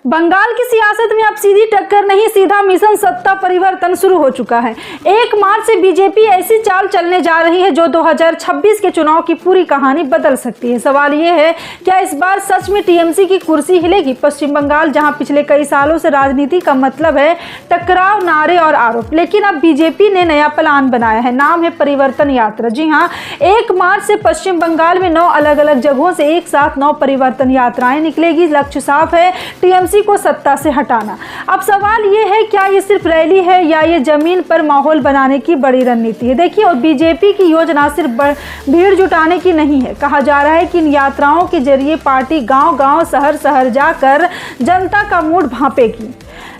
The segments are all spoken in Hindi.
बंगाल की सियासत में अब सीधी टक्कर नहीं, सीधा मिशन सत्ता परिवर्तन शुरू हो चुका है। 1 मार्च से बीजेपी ऐसी चाल चलने जा रही है जो 2026 के चुनाव की पूरी कहानी बदल सकती है। सवाल यह है, क्या इस बार सच में टीएमसी की कुर्सी हिलेगी? पश्चिम बंगाल, जहां पिछले कई सालों से राजनीति का मतलब है टकराव, नारे और आरोप, लेकिन अब बीजेपी ने नया प्लान बनाया है। नाम है परिवर्तन यात्रा। जी हाँ, 1 मार्च से पश्चिम बंगाल में 9 अलग अलग जगहों से एक साथ 9 परिवर्तन यात्राएं निकलेगी। लक्ष्य साफ है, टीएमसी को सत्ता से हटाना। अब सवाल ये है, क्या ये सिर्फ रैली है या ये जमीन पर माहौल बनाने की बड़ी रणनीति है? देखिए, और बीजेपी की योजना सिर्फ भीड़ जुटाने की नहीं है। कहा जा रहा है कि इन यात्राओं के जरिए पार्टी गांव-गांव, शहर-शहर जाकर जनता का मूड भांपेगी।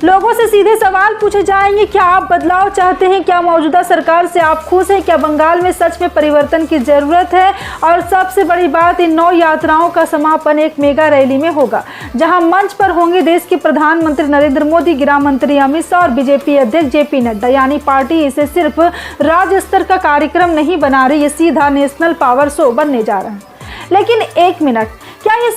लोगों से सीधे सवाल पूछे जाएंगे, क्या आप बदलाव चाहते हैं? क्या मौजूदा सरकार से आप खुश हैं? क्या बंगाल में सच में परिवर्तन की जरूरत है? और सबसे बड़ी बात, इन 9 यात्राओं का समापन एक मेगा रैली में होगा, जहां मंच पर होंगे देश के प्रधानमंत्री नरेंद्र मोदी, गृह मंत्री अमित शाह और बीजेपी अध्यक्ष जेपी नड्डा। यानी पार्टी इसे सिर्फ राज्य स्तर का कार्यक्रम नहीं बना रही, ये सीधा नेशनल पावर शो बनने जा रहा है। लेकिन एक मिनट, क्या ये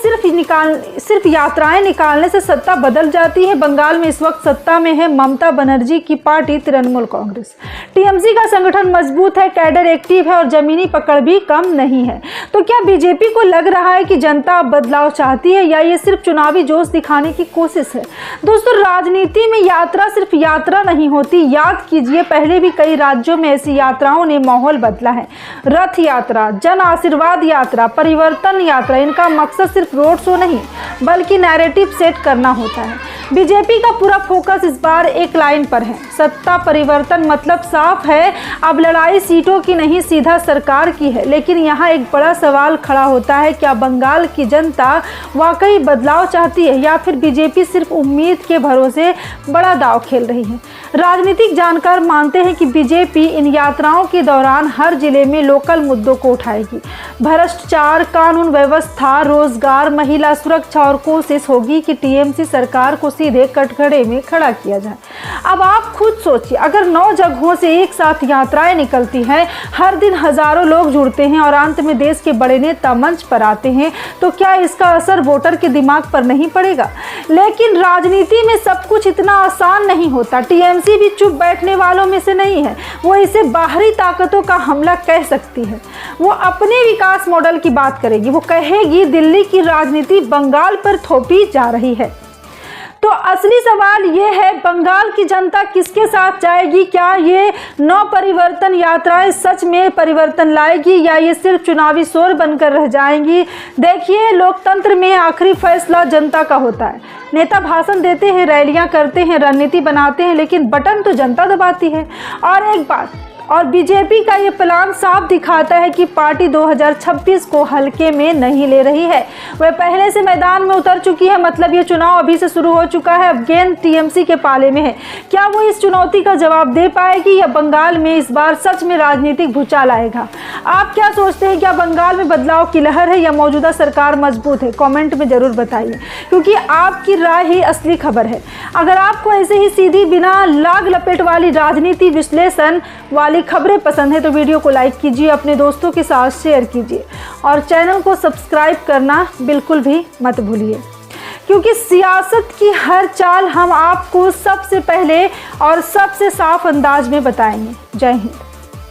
सिर्फ यात्राएं निकालने से सत्ता बदल जाती है? बंगाल में इस वक्त सत्ता में है ममता बनर्जी की पार्टी तृणमूल कांग्रेस। टीएमसी का संगठन मजबूत है, कैडर एक्टिव है और जमीनी पकड़ भी कम नहीं है। तो क्या बीजेपी को लग रहा है कि जनता अब बदलाव चाहती है या ये सिर्फ चुनावी जोश दिखाने की कोशिश है? दोस्तों, राजनीति में यात्रा सिर्फ यात्रा नहीं होती। याद कीजिए, पहले भी कई राज्यों में ऐसी यात्राओं ने माहौल बदला है। रथ यात्रा, जन आशीर्वाद यात्रा, परिवर्तन यात्रा, इनका मकसद सिर्फ रोड शो नहीं बल्कि नैरेटिव सेट करना होता है। बीजेपी का पूरा फोकस इस बार एक लाइन पर है, सत्ता परिवर्तन। मतलब साफ है, अब लड़ाई सीटों की नहीं, सीधा सरकार की है। लेकिन यहाँ एक बड़ा सवाल खड़ा होता है, क्या बंगाल की जनता वाकई बदलाव चाहती है या फिर बीजेपी सिर्फ उम्मीद के भरोसे बड़ा दांव खेल रही है? राजनीतिक जानकार मानते हैं कि बीजेपी इन यात्राओं के दौरान हर जिले में लोकल मुद्दों को उठाएगी। भ्रष्टाचार, कानून व्यवस्था, रोजगार, महिला सुरक्षा, और कोशिश होगी कि टीएमसी सरकार को सीधे कटघरे में खड़ा किया जाए। अब आप खुद सोचिए, अगर 9 जगहों से एक साथ यात्राएं निकलती हैं, हर दिन हजारों लोग जुड़ते हैं और अंत में देश के बड़े नेता मंच पर आते हैं, तो क्या इसका असर वोटर के दिमाग पर नहीं पड़ेगा? लेकिन राजनीति में सब कुछ इतना आसान नहीं होता। टीएमसी भी चुप बैठने वालों में से नहीं है। वो इसे बाहरी ताकतों का हमला कह सकती है। वो अपने विकास मॉडल की बात करेगी। वो कहेगी दिल्ली की राजनीति बंगाल पर थोपी जा रही है। तो असली सवाल ये है, बंगाल की जनता किसके साथ जाएगी? क्या ये 9 परिवर्तन यात्राएं सच में परिवर्तन लाएगी या ये सिर्फ चुनावी शोर बनकर रह जाएंगी? देखिए, लोकतंत्र में आखिरी फैसला जनता का होता है। नेता भाषण देते हैं, रैलियां करते हैं, रणनीति बनाते हैं, लेकिन बटन तो जनता दबाती है। और एक बात, और बीजेपी का ये प्लान साफ दिखाता है कि पार्टी 2026 को हल्के में नहीं ले रही है। वह पहले से मैदान में उतर चुकी है। मतलब ये चुनाव अभी से शुरू हो चुका है। अब गेंद टीएमसी के पाले में है। क्या वो इस चुनौती का जवाब दे पाएगी या बंगाल में इस बार सच में राजनीतिक भूचाल आएगा? आप क्या सोचते हैं? क्या बंगाल में बदलाव की लहर है या मौजूदा सरकार मजबूत है? कॉमेंट में जरूर बताइए, क्योंकि आपकी राय ही असली खबर है। अगर आपको ऐसे ही सीधी, बिना लाग लपेट वाली राजनीति विश्लेषण वाली खबरें पसंद है तो वीडियो को लाइक कीजिए, अपने दोस्तों के साथ शेयर कीजिए और चैनल को सब्सक्राइब करना बिल्कुल भी मत भूलिए, क्योंकि सियासत की हर चाल हम आपको सबसे पहले और सबसे साफ अंदाज में बताएंगे। जय हिंद।